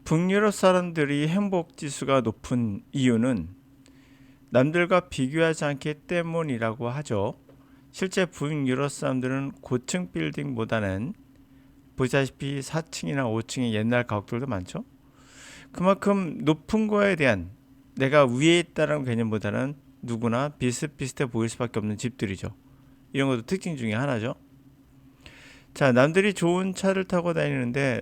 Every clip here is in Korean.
북유럽 사람들이 행복 지수가 높은 이유는 남들과 비교하지 않기 때문이라고 하죠. 실제 북유럽 사람들은 고층 빌딩보다는 보시다시피 4층이나 5층의 옛날 가옥들도 많죠. 그만큼 높은 거에 대한 내가 위에 있다는 개념보다는 누구나 비슷비슷해 보일 수밖에 없는 집들이죠. 이런 것도 특징 중에 하나죠. 자, 남들이 좋은 차를 타고 다니는데,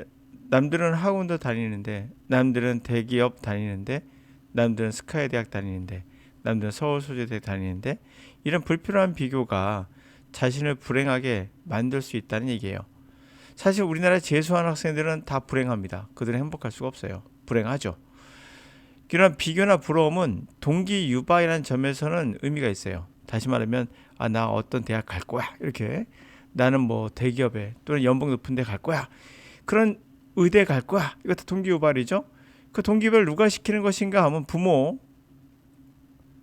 남들은 학원도 다니는데, 남들은 대기업 다니는데, 남들은 스카이 대학 다니는데, 남들은 서울 소재대 다니는데, 이런 불필요한 비교가 자신을 불행하게 만들 수 있다는 얘기예요. 사실 우리나라 재수하는 학생들은 다 불행합니다. 그들은 행복할 수가 없어요. 불행하죠. 이런 비교나 부러움은 동기 유발이라는 점에서는 의미가 있어요. 다시 말하면 나 어떤 대학 갈 거야 이렇게, 나는 뭐 대기업에 또는 연봉 높은 데 갈 거야, 그런 의대 갈 거야, 이것도 동기 유발이죠. 그 동기를 누가 시키는 것인가 하면 부모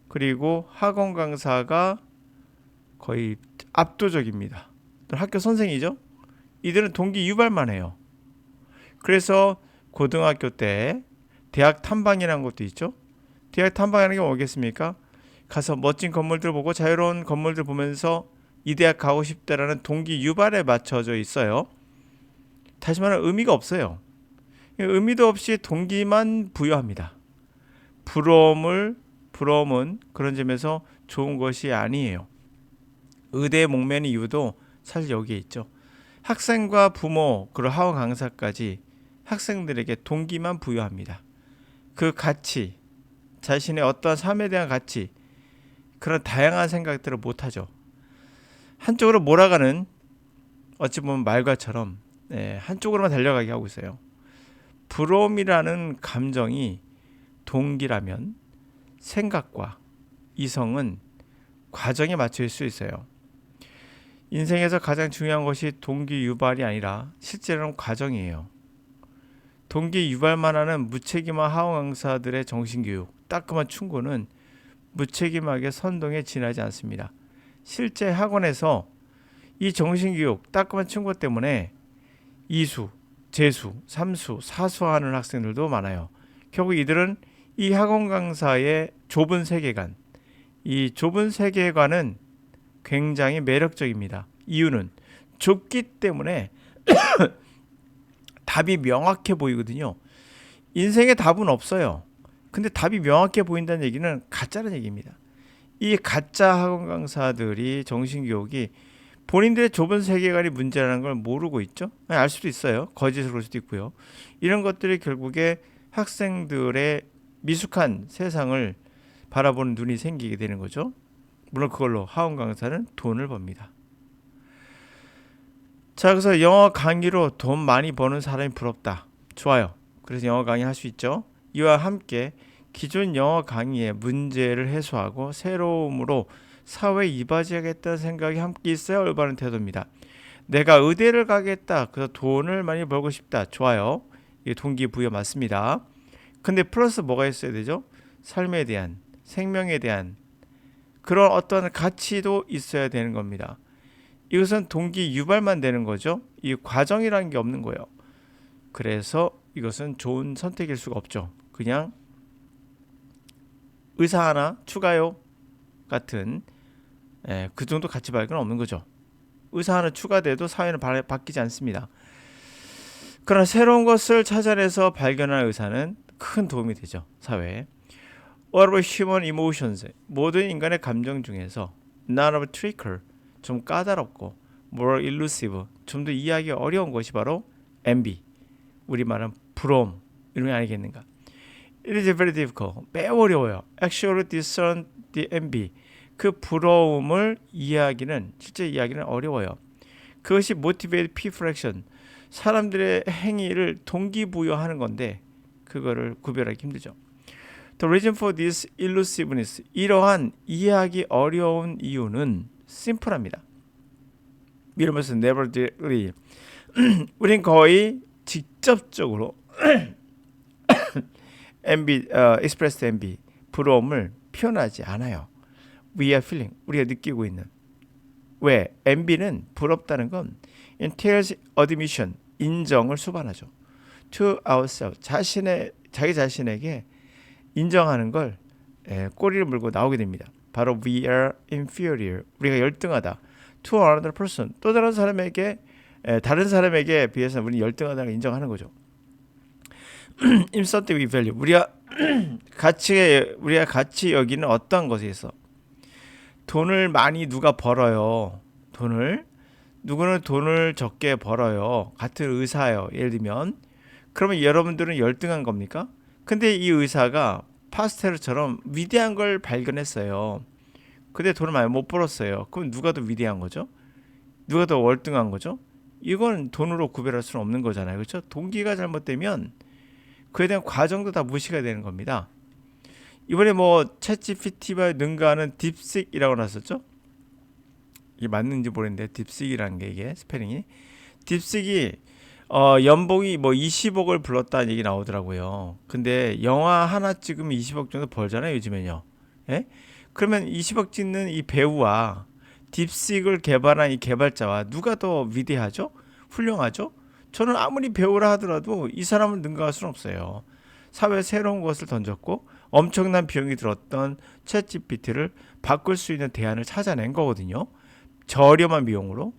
그리고 학원 강사가 거의 압도적입니다. 또 학교 선생이죠. 이들은 동기 유발만 해요. 그래서 고등학교 때 대학 탐방이라는 것도 있죠. 대학 탐방이라는 게 뭐겠습니까? 가서 멋진 건물들 보고 자유로운 건물들 보면서 이 대학 가고 싶다라는 동기 유발에 맞춰져 있어요. 다시 말하면 의미가 없어요. 의미도 없이 동기만 부여합니다. 부러움은 그런 점에서 좋은 것이 아니에요. 의대에 목매는 이유도 사실 여기에 있죠. 학생과 부모 그리고 학원 강사까지 학생들에게 동기만 부여합니다. 그 가치, 자신의 어떠한 삶에 대한 가치, 그런 다양한 생각들을 못하죠. 한쪽으로 몰아가는, 어찌 보면 말과처럼 한쪽으로만 달려가게 하고 있어요. 부러움이라는 감정이 동기라면 생각과 이성은 과정에 맞춰질 수 있어요. 인생에서 가장 중요한 것이 동기 유발이 아니라 실제로는 과정이에요. 동기 유발만 하는 무책임한 학원 강사들의 정신교육, 따끔한 충고는 무책임하게 선동에 지나지 않습니다. 실제 학원에서 이 정신교육, 따끔한 충고 때문에 이수, 재수, 삼수, 사수하는 학생들도 많아요. 결국 이들은 이 학원 강사의 좁은 세계관, 이 좁은 세계관은 굉장히 매력적입니다. 이유는 좁기 때문에 답이 명확해 보이거든요. 인생에 답은 없어요. 근데 답이 명확해 보인다는 얘기는 가짜라는 얘기입니다. 이 가짜 학원 강사들이 정신교육이 본인들의 좁은 세계관이 문제라는 걸 모르고 있죠. 알 수도 있어요. 거짓으로 볼 수도 있고요. 이런 것들이 결국에 학생들의 미숙한 세상을 바라보는 눈이 생기게 되는 거죠. 물론 그걸로 학원 강사는 돈을 법니다. 자, 그래서 영어 강의로 돈 많이 버는 사람이 부럽다. 좋아요. 그래서 영어 강의 할 수 있죠. 이와 함께 기존 영어 강의의 문제를 해소하고 새로움으로 사회에 이바지하겠다는 생각이 함께 있어야 올바른 태도입니다. 내가 의대를 가겠다, 그래서 돈을 많이 벌고 싶다. 좋아요. 이게 동기부여 맞습니다. 근데 플러스 뭐가 있어야 되죠? 삶에 대한, 생명에 대한 그런 어떤 가치도 있어야 되는 겁니다. 이것은 동기 유발만 되는 거죠. 이 과정이라는 게 없는 거예요. 그래서 이것은 좋은 선택일 수가 없죠. 그냥 의사 하나 추가요 같은 그 정도 가치 발견은 없는 거죠. 의사 하나 추가돼도 사회는 바뀌지 않습니다. 그러나 새로운 것을 찾아내서 발견한 의사는 큰 도움이 되죠. 사회에. What about human emotions? 모든 인간의 감정 중에서 none of trickier, 좀 까다롭고 more elusive, 좀 더 이해하기 어려운 것이 바로 envy, 우리말은 부러움, 이런 게 아니겠는가. It is very difficult, 매우 어려워요. Actually discern the envy, 그 부러움을 실제 이해하기는 어려워요. 그것이 motivate people action, 사람들의 행위를 동기부여하는 건데 그거를 구별하기 힘들죠. The reason for this elusiveness, 이러한 이해하기 어려운 이유는 심플합니다. 미루면서 nevertheless, 우린 거의 직접적으로 expressed envy, 부러움을 표현하지 않아요. We are feeling, 우리가 느끼고 있는. 왜? envy는 부럽다는 건 entails admission, 인정을 수반하죠. to ourselves. 자기 자신에게 인정하는 걸 꼬리를 물고 나오게 됩니다. 바로 we are inferior. 우리가 열등하다. to another person. 또 다른 사람에게 비해서 우리는 열등하다는 걸 인정하는 거죠. in something we value. 우리가 가치 여기는 어떠한 것에 있어. 돈을 많이 누가 벌어요. 누구는 돈을 적게 벌어요. 같은 의사예요. 예를 들면 그러면 여러분들은 열등한 겁니까? 근데 이 의사가 파스테르처럼 위대한 걸 발견했어요. 근데 돈을 많이 못 벌었어요. 그럼 누가 더 위대한 거죠? 누가 더 월등한 거죠? 이건 돈으로 구별할 수는 없는 거잖아요. 그렇죠? 동기가 잘못되면 그에 대한 과정도 다 무시가 되는 겁니다. 이번에 챗GPT와 능가하는 딥식이라고 나왔었죠? 이게 맞는지 모르겠는데 딥식이라는 게 이게 스페링이 딥식이 연봉이 20억을 불렀다는 얘기 나오더라고요. 근데 영화 하나 찍으면 20억 정도 벌잖아요, 요즘엔요. 예? 그러면 20억 찍는 이 배우와 딥식을 개발한 이 개발자와 누가 더 위대하죠? 훌륭하죠? 저는 아무리 배우라 하더라도 이 사람을 능가할 수는 없어요. 사회에 새로운 것을 던졌고 엄청난 비용이 들었던 챗GPT를 바꿀 수 있는 대안을 찾아낸 거거든요. 저렴한 비용으로.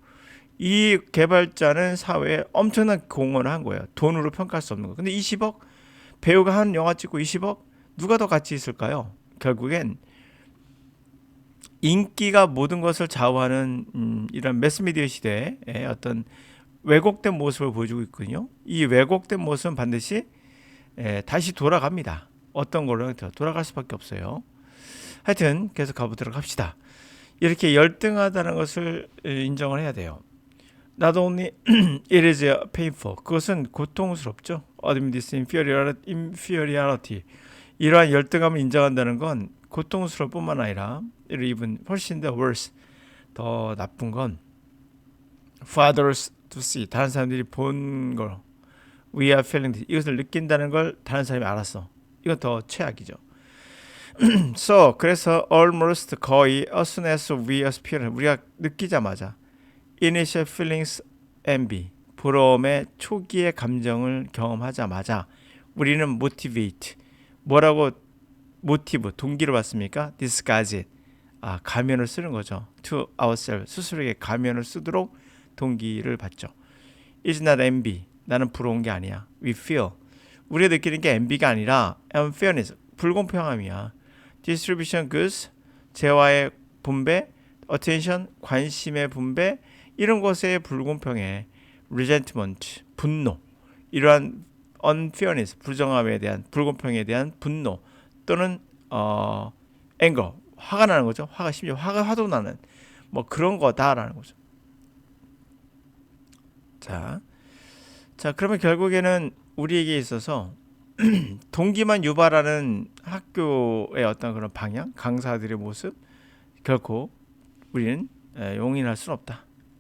이 개발자는 사회에 엄청난 공헌을 한 거예요. 돈으로 평가할 수 없는 거. 근데 20억? 배우가 한 영화 찍고 20억? 누가 더 가치 있을까요? 결국엔 인기가 모든 것을 좌우하는 이런 매스미디어 시대의 어떤 왜곡된 모습을 보여주고 있거든요. 이 왜곡된 모습은 반드시 다시 돌아갑니다. 어떤 걸로 돌아갈 수밖에 없어요. 하여튼 계속 가보도록 합시다. 이렇게 열등하다는 것을 인정을 해야 돼요. Not only it is painful. 그것은 고통스럽죠. Admit this inferiority. 이러한 열등함을 인정한다는 건 고통스러울 뿐만 아니라 even 훨씬 더 worse. 더 나쁜 건 for others to see. 다른 사람들이 본 걸 we are feeling this. 이것을 느낀다는 걸 다른 사람이 알았어. 이건 더 최악이죠. 그래서 almost 거의 as soon as we experience 우리가 느끼자마자 initial feelings envy 부러움의 초기의 감정을 경험하자마자 우리는 motivate 뭐라고 모티브 동기를 받습니까? disguise it 가면을 쓰는 거죠. to ourselves 스스로에게 가면을 쓰도록 동기를 받죠. is not envy 나는 부러운 게 아니야. we feel 우리가 느끼는 게 envy가 아니라 unfairness 불공평함이야. distribution goods 재화의 분배 attention 관심의 분배 이런 것에 불공평해. resentment 분노 이러한 unfairness 불정함에 대한 불공평에 대한 분노 또는 anger 화가 나는 거죠. 심지어 화도 나는 그런 거다라는 거죠. 자 그러면 결국에는 우리에게 있어서 동기만 유발하는 학교의 어떤 그런 방향 강사들의 모습 결코 우리는 용인할 수는 없다.